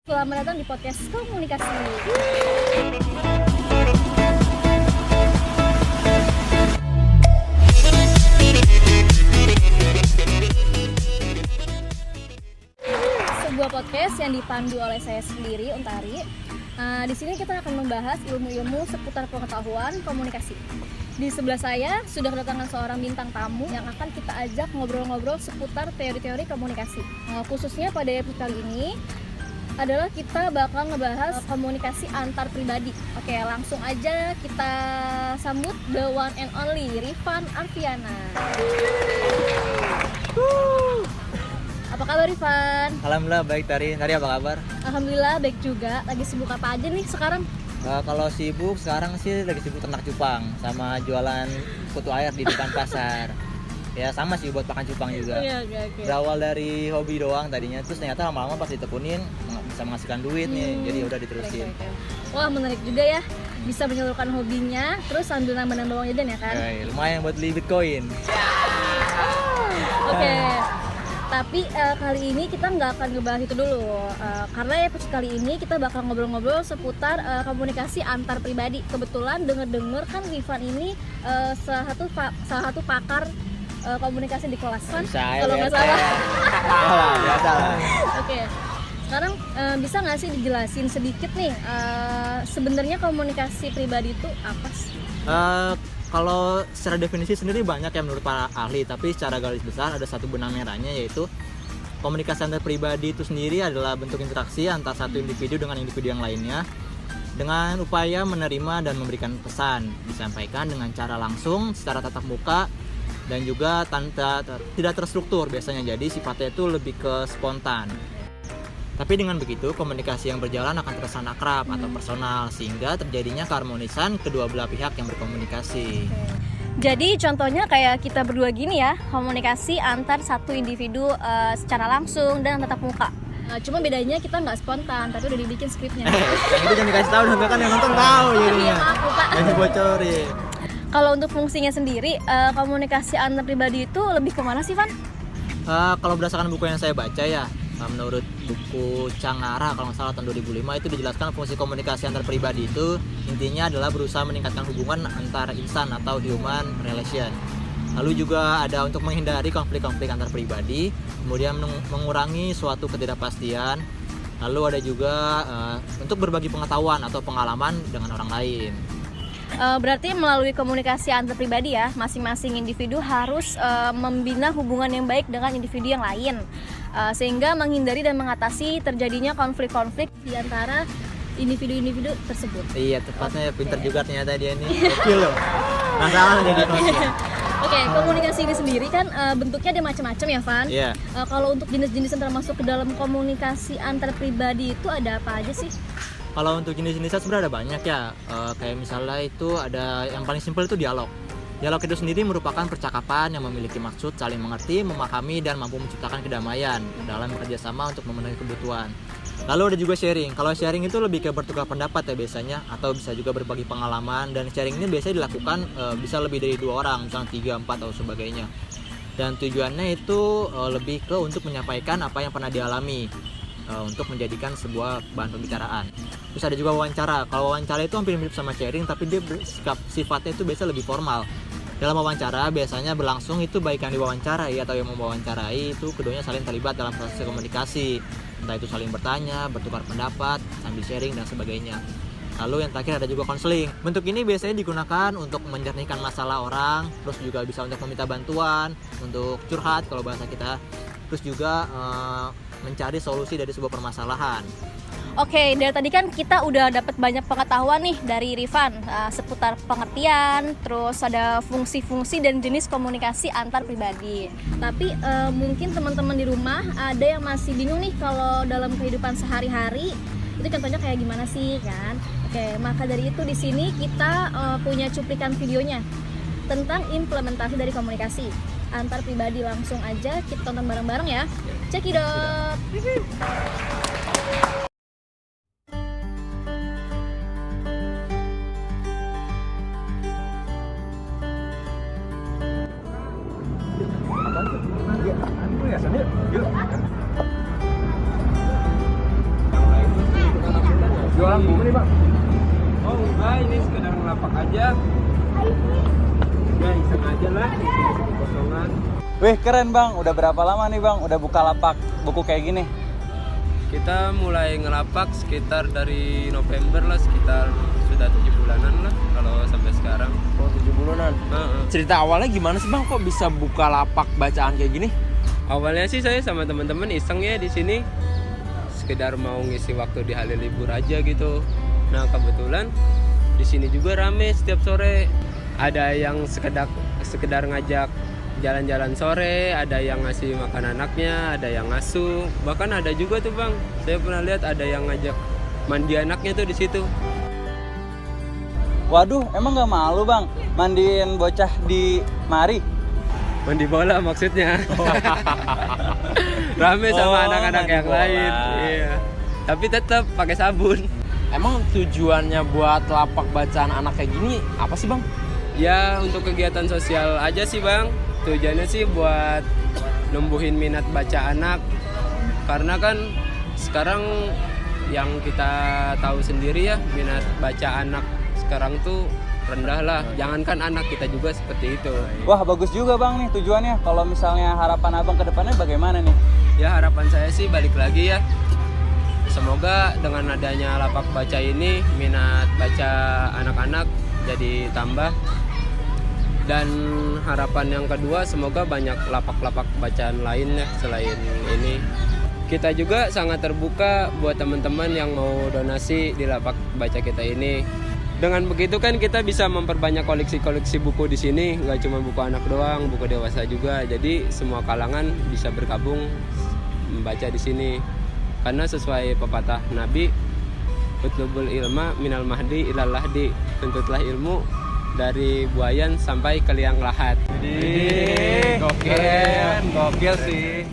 Selamat datang di podcast komunikasi. Sebuah podcast yang dipandu oleh saya sendiri, Untari. Di sini kita akan membahas ilmu-ilmu seputar pengetahuan komunikasi. Di sebelah saya sudah kedatangan seorang bintang tamu yang akan kita ajak ngobrol-ngobrol seputar teori-teori komunikasi. Khususnya pada episode kali ini adalah kita bakal ngebahas komunikasi antar pribadi. Oke, langsung aja kita sambut the one and only Rifan Arfiana. Apa kabar Rifan? Alhamdulillah baik Tari. Tari apa kabar? Alhamdulillah baik juga. Lagi sibuk apa aja nih sekarang? Kalau sibuk sekarang sih lagi sibuk ternak cupang sama jualan kutu air di depan pasar. Ya sama sih buat pakan cupang juga. Okay. Berawal dari hobi doang tadinya, terus ternyata lama-lama pas ditekunin bisa menghasilkan duit nih, jadi udah diterusin. Okay. Wah menarik juga ya, bisa menyalurkan hobinya, terus sambil nambah-nambah uang jajan ya kan? Lumayan buat beli Bitcoin. Oke. Tapi kali ini kita nggak akan ngebahas itu dulu, karena episode kali ini kita bakal ngobrol-ngobrol seputar komunikasi antar pribadi. Kebetulan denger kan Rifan ini salah satu pakar komunikasi di kelas kan? Kalau nggak salah. Salah. Oke. Sekarang bisa nggak sih dijelasin sedikit nih sebenarnya komunikasi pribadi itu apa sih? Kalau secara definisi sendiri banyak ya menurut para ahli, tapi secara garis besar ada satu benang merahnya, yaitu komunikasi antar pribadi itu sendiri adalah bentuk interaksi antar satu individu dengan individu yang lainnya dengan upaya menerima dan memberikan pesan, disampaikan dengan cara langsung secara tatap muka dan juga tidak terstruktur biasanya, jadi sifatnya itu lebih ke spontan. Tapi dengan begitu, komunikasi yang berjalan akan terkesan akrab atau personal, sehingga terjadinya keharmonisan kedua belah pihak yang berkomunikasi. Jadi contohnya kayak kita berdua gini ya, komunikasi antar satu individu secara langsung dan tatap muka. Cuma bedanya kita nggak spontan, tapi udah dibikin skripnya. Yang itu jangan dikasih tahu dong, kan yang nonton tahu jadinya. Maaf lupa. Jangan dibocorin. Kalau untuk fungsinya sendiri, komunikasi antar pribadi itu lebih kemana sih, Van? Kalau berdasarkan buku yang saya baca ya, menurut buku Cangara kalau nggak salah tahun 2005 itu dijelaskan fungsi komunikasi antar pribadi itu intinya adalah berusaha meningkatkan hubungan antar insan atau human relation. Lalu juga ada untuk menghindari konflik-konflik antar pribadi, kemudian mengurangi suatu ketidakpastian. Lalu ada juga untuk berbagi pengetahuan atau pengalaman dengan orang lain. Berarti melalui komunikasi antar pribadi ya, masing-masing individu harus membina hubungan yang baik dengan individu yang lain, sehingga menghindari dan mengatasi terjadinya konflik-konflik di antara individu-individu tersebut. Iya, tepatnya pinter juga ternyata dia nih. Kecil loh. Masalah jadi konflik. Oke, komunikasi ini sendiri kan bentuknya ada macam-macam ya, Van? Iya. Kalau untuk jenis-jenis yang termasuk ke dalam komunikasi antar pribadi itu ada apa aja sih? Kalau untuk jenis-jenisnya sebenarnya ada banyak ya, kayak misalnya itu ada yang paling simpel itu dialog. Dialog itu sendiri merupakan percakapan yang memiliki maksud saling mengerti, memahami, dan mampu menciptakan kedamaian dalam bekerja sama untuk memenuhi kebutuhan. Lalu ada juga sharing. Kalau sharing itu lebih ke bertukar pendapat ya biasanya, atau bisa juga berbagi pengalaman, dan sharing ini biasanya dilakukan bisa lebih dari 2 orang, misalnya 3, 4 atau sebagainya. Dan tujuannya itu lebih ke untuk menyampaikan apa yang pernah dialami, untuk menjadikan sebuah bahan pembicaraan. Terus ada juga wawancara. Kalau wawancara itu hampir mirip sama sharing, tapi dia sifatnya itu biasa lebih formal. Dalam wawancara biasanya berlangsung itu baik yang diwawancarai atau yang mewawancarai itu keduanya saling terlibat dalam proses komunikasi. Entah itu saling bertanya, bertukar pendapat, sambil sharing dan sebagainya. Lalu yang terakhir ada juga konseling. Bentuk ini biasanya digunakan untuk menjernihkan masalah orang, terus juga bisa untuk meminta bantuan, untuk curhat kalau bahasa kita. Terus juga mencari solusi dari sebuah permasalahan. Oke, dari tadi kan kita udah dapat banyak pengetahuan nih dari Rifan seputar pengertian, terus ada fungsi-fungsi dan jenis komunikasi antar pribadi. Tapi mungkin teman-teman di rumah ada yang masih bingung nih kalau dalam kehidupan sehari-hari itu contohnya kayak gimana sih kan? Oke, maka dari itu di sini kita punya cuplikan videonya tentang implementasi dari komunikasi antar pribadi. Langsung aja kita tonton bareng-bareng ya. Cekidot. Jualan buku nih, Bang? Oh, enggak, ini sekedar ngelapak aja. Ya, iseng aja lah, isi kosongan. Wih, keren Bang. Udah berapa lama nih Bang udah buka lapak buku kayak gini? Kita mulai ngelapak sekitar dari November lah, sekitar sudah 7 bulanan lah kalau sampai sekarang. Oh, 7 bulanan. Cerita awalnya gimana sih Bang kok bisa buka lapak bacaan kayak gini? Awalnya sih saya sama teman-teman iseng ya di sini, sekedar mau ngisi waktu di hari libur aja gitu. Nah, kebetulan di sini juga rame setiap sore. Ada yang sekedar ngajak jalan-jalan sore, ada yang ngasih makan anaknya, ada yang ngasuh, bahkan ada juga tuh Bang, saya pernah lihat ada yang ngajak mandi anaknya tuh di situ. Waduh, emang nggak malu Bang mandiin bocah di mari? Mandi bola maksudnya. Rame sama anak-anak mandi yang bola. lain. Iya. Tapi tetap pakai sabun. Emang tujuannya buat lapak bacaan anak kayak gini apa sih Bang? Ya untuk kegiatan sosial aja sih Bang. Tujuannya sih buat numbuhin minat baca anak. Karena kan sekarang yang kita tahu sendiri ya, minat baca anak sekarang tuh rendah lah. Jangankan anak, kita juga seperti itu. Wah, bagus juga Bang nih tujuannya. Kalau misalnya harapan Abang ke depannya bagaimana nih? Ya harapan saya sih balik lagi ya. Semoga dengan adanya lapak baca ini, minat baca anak-anak jadi tambah. Dan harapan yang kedua, semoga banyak lapak-lapak bacaan lainnya selain ini. Kita juga sangat terbuka buat teman-teman yang mau donasi di lapak baca kita ini. Dengan begitu kan kita bisa memperbanyak koleksi-koleksi buku di sini, nggak cuma buku anak doang, buku dewasa juga. Jadi semua kalangan bisa bergabung membaca di sini. Karena sesuai pepatah Nabi, utlubul ilma minal mahdi ilal lahdi, tuntutlah ilmu dari buayan sampai ke liang lahat. Gokil sih.